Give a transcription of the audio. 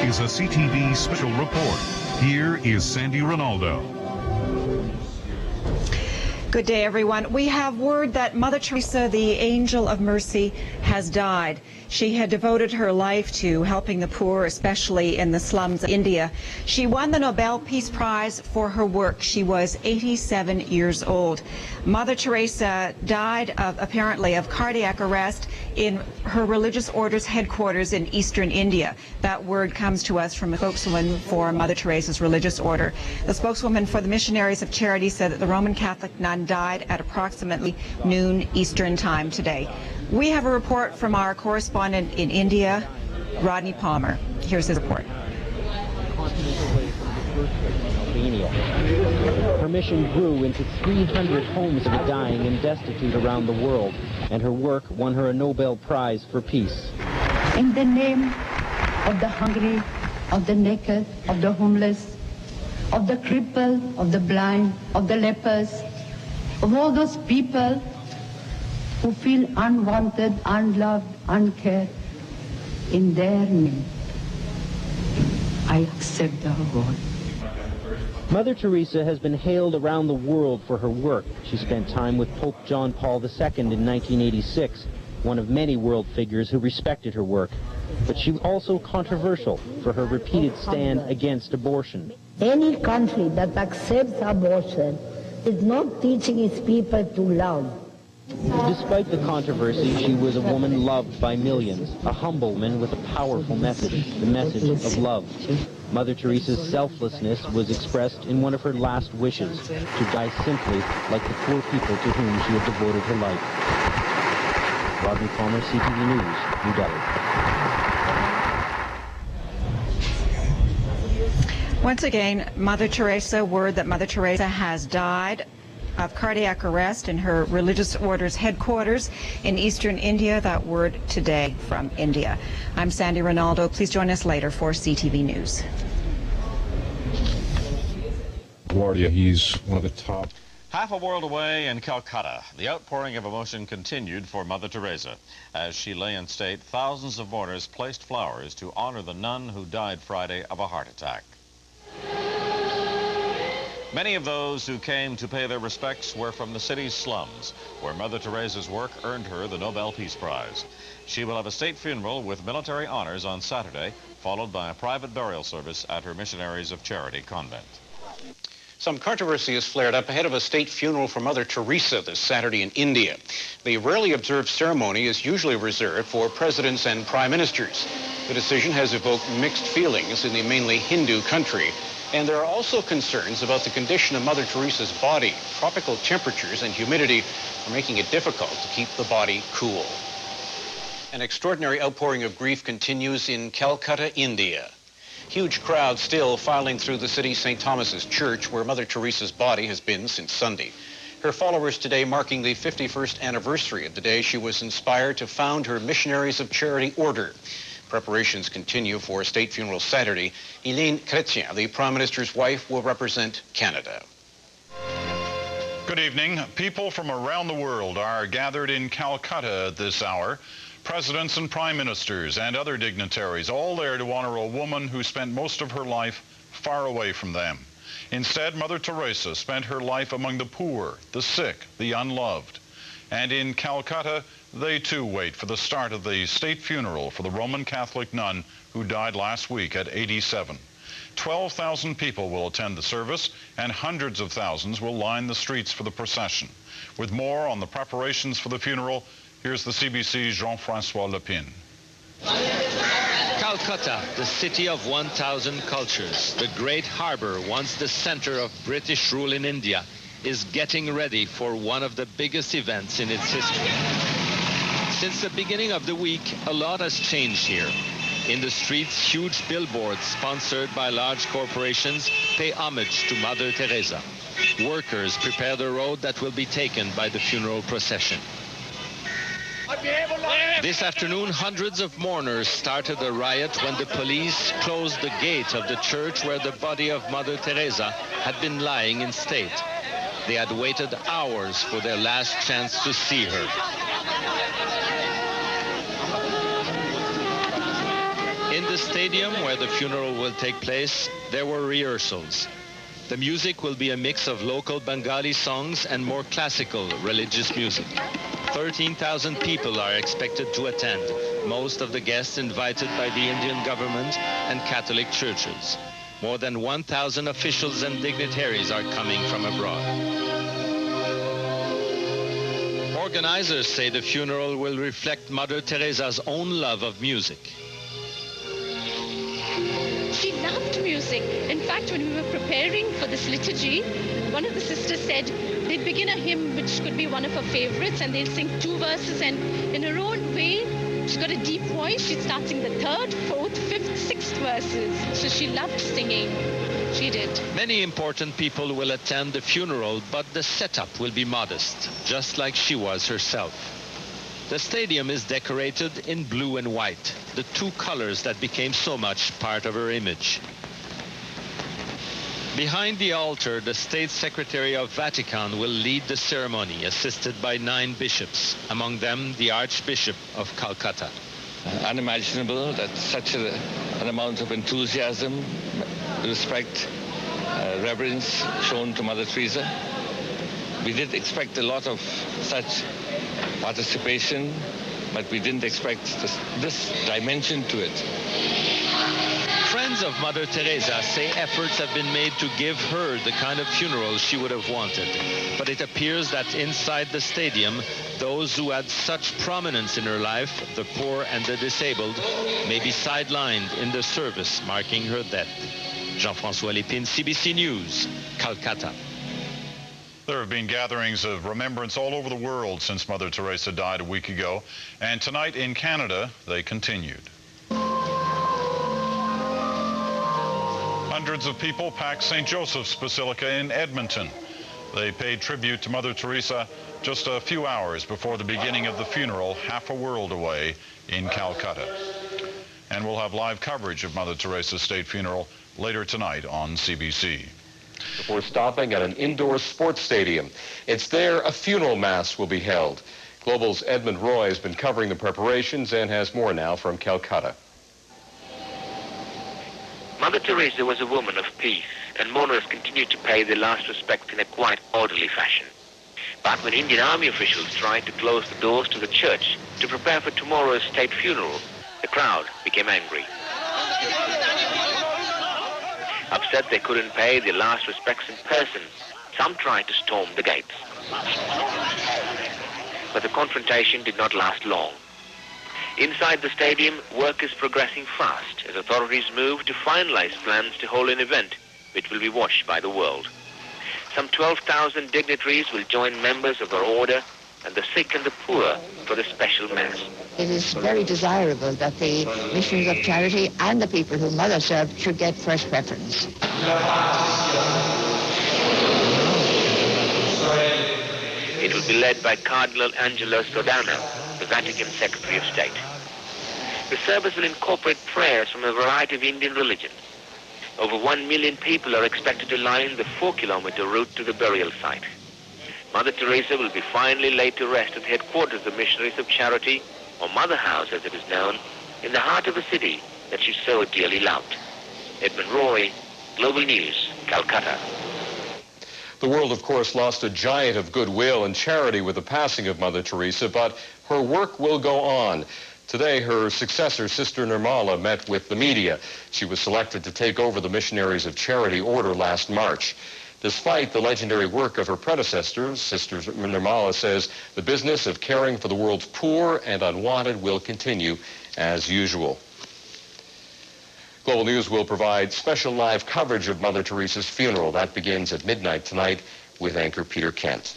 is a CTV special report. Here is Sandy Ronaldo. Good day, everyone. We have word that Mother Teresa, the Angel of Mercy, has died. She had devoted her life to helping the poor, especially in the slums of India. She won the Nobel Peace Prize for her work. She was 87 years old. Mother Teresa died apparently of cardiac arrest in her religious order's headquarters in eastern India. That word comes to us from a spokeswoman for Mother Teresa's religious order. The spokeswoman for the Missionaries of Charity said that the Roman Catholic nun died at approximately noon Eastern Time today. We have a report from our correspondent in India, Rodney Palmer. Here's his report. Her mission grew into 300 homes for the dying and destitute around the world, and her work won her a Nobel Prize for Peace. In the name of the hungry, of the naked, of the homeless, of the crippled, of the blind, of the lepers, of all those people who feel unwanted, unloved, uncared, in their name, I accept the award. Mother Teresa has been hailed around the world for her work. She spent time with Pope John Paul II in 1986, one of many world figures who respected her work. But she was also controversial for her repeated stand against abortion. Any country that accepts abortion is not teaching its people to love. Despite the controversy, she was a woman loved by millions, a humble woman with a powerful message, the message of love. Mother Teresa's selflessness was expressed in one of her last wishes, to die simply like the poor people to whom she had devoted her life. Rodney Palmer, CTV News, New Delhi. Once again, Mother Teresa, word that Mother Teresa has died of cardiac arrest in her religious order's headquarters in eastern India. That word today from India. I'm Sandy Ronaldo. Please join us later for CTV News. Guardia, he's one of the top. Half a world away in Calcutta, the outpouring of emotion continued for Mother Teresa. As she lay in state, thousands of mourners placed flowers to honor the nun who died Friday of a heart attack. Many of those who came to pay their respects were from the city's slums, where Mother Teresa's work earned her the Nobel Peace Prize. She will have a state funeral with military honors on Saturday, followed by a private burial service at her Missionaries of Charity convent. Some controversy has flared up ahead of a state funeral for Mother Teresa this Saturday in India. The rarely observed ceremony is usually reserved for presidents and prime ministers. The decision has evoked mixed feelings in the mainly Hindu country. And there are also concerns about the condition of Mother Teresa's body. Tropical temperatures and humidity are making it difficult to keep the body cool. An extraordinary outpouring of grief continues in Calcutta, India. Huge crowds still filing through the city's St. Thomas's Church, where Mother Teresa's body has been since Sunday. Her followers today marking the 51st anniversary of the day she was inspired to found her Missionaries of Charity order. Preparations continue for a state funeral Saturday. Elaine Chrétien, the Prime Minister's wife, will represent Canada. Good evening. People from around the world are gathered in Calcutta at this hour. Presidents and prime ministers and other dignitaries, all there to honor a woman who spent most of her life far away from them. Instead, Mother Teresa spent her life among the poor, the sick, the unloved. And in Calcutta, they too wait for the start of the state funeral for the Roman Catholic nun who died last week at 87. 12,000 people will attend the service, and hundreds of thousands will line the streets for the procession. With more on the preparations for the funeral, here's the CBC's Jean-François Lepine. Calcutta, the city of 1,000 cultures, the great harbor once the center of British rule in India, is getting ready for one of the biggest events in its history. Since the beginning of the week, a lot has changed here. In the streets, huge billboards sponsored by large corporations pay homage to Mother Teresa. Workers prepare the road that will be taken by the funeral procession. This afternoon, hundreds of mourners started a riot when the police closed the gate of the church where the body of Mother Teresa had been lying in state. They had waited hours for their last chance to see her. In the stadium where the funeral will take place, there were rehearsals. The music will be a mix of local Bengali songs and more classical religious music. 13,000 people are expected to attend, most of the guests invited by the Indian government and Catholic churches. More than 1,000 officials and dignitaries are coming from abroad. Organizers say the funeral will reflect Mother Teresa's own love of music. She loved music. In fact, when we were preparing for this liturgy, one of the sisters said they'd begin a hymn which could be one of her favorites, and they'll sing 2 verses, and in her own way, she's got a deep voice. She'd start singing the 3rd, 4th, 5th, 6th verses. So she loved singing. She did. Many important people will attend the funeral, but the setup will be modest, just like she was herself. The stadium is decorated in blue and white, the 2 colors that became so much part of her image. Behind the altar, the State Secretary of Vatican will lead the ceremony, assisted by 9 bishops, among them the Archbishop of Calcutta. Unimaginable that such an amount of enthusiasm, respect, reverence shown to Mother Teresa. We did expect a lot of such participation, but we didn't expect this dimension to it. Friends of Mother Teresa say efforts have been made to give her the kind of funeral she would have wanted. But it appears that inside the stadium, those who had such prominence in her life, the poor and the disabled, may be sidelined in the service marking her death. Jean-François Lépine, CBC News, Calcutta. There have been gatherings of remembrance all over the world since Mother Teresa died a week ago, and tonight in Canada, they continued. Hundreds of people packed St. Joseph's Basilica in Edmonton. They paid tribute to Mother Teresa just a few hours before the beginning of the funeral, half a world away in Calcutta. And we'll have live coverage of Mother Teresa's state funeral later tonight on CBC. Before stopping at an indoor sports stadium. It's there a funeral mass will be held. Global's Edmund Roy has been covering the preparations and has more now from Calcutta. Mother Teresa was a woman of peace, and mourners continued to pay their last respects in a quite orderly fashion. But when Indian Army officials tried to close the doors to the church to prepare for tomorrow's state funeral, the crowd became angry. Upset they couldn't pay their last respects in person, some tried to storm the gates. But the confrontation did not last long. Inside the stadium, work is progressing fast as authorities move to finalize plans to hold an event which will be watched by the world. Some 12,000 dignitaries will join members of her order and the sick and the poor for the special mass. It is very desirable that the missions of charity and the people whom Mother served should get first preference. It will be led by Cardinal Angelo Sodano, the Vatican Secretary of State. The service will incorporate prayers from a variety of Indian religions. Over 1 million people are expected to line the 4-kilometer route to the burial site. Mother Teresa will be finally laid to rest at the headquarters of Missionaries of Charity, or Mother House as it is known, in the heart of a city that she so dearly loved. Edmund Roy, Global News, Calcutta. The world, of course, lost a giant of goodwill and charity with the passing of Mother Teresa, but her work will go on. Today, her successor, Sister Nirmala, met with the media. She was selected to take over the Missionaries of Charity order last March. Despite the legendary work of her predecessors, Sister Nirmala says the business of caring for the world's poor and unwanted will continue as usual. Global News will provide special live coverage of Mother Teresa's funeral. That begins at midnight tonight with anchor Peter Kent.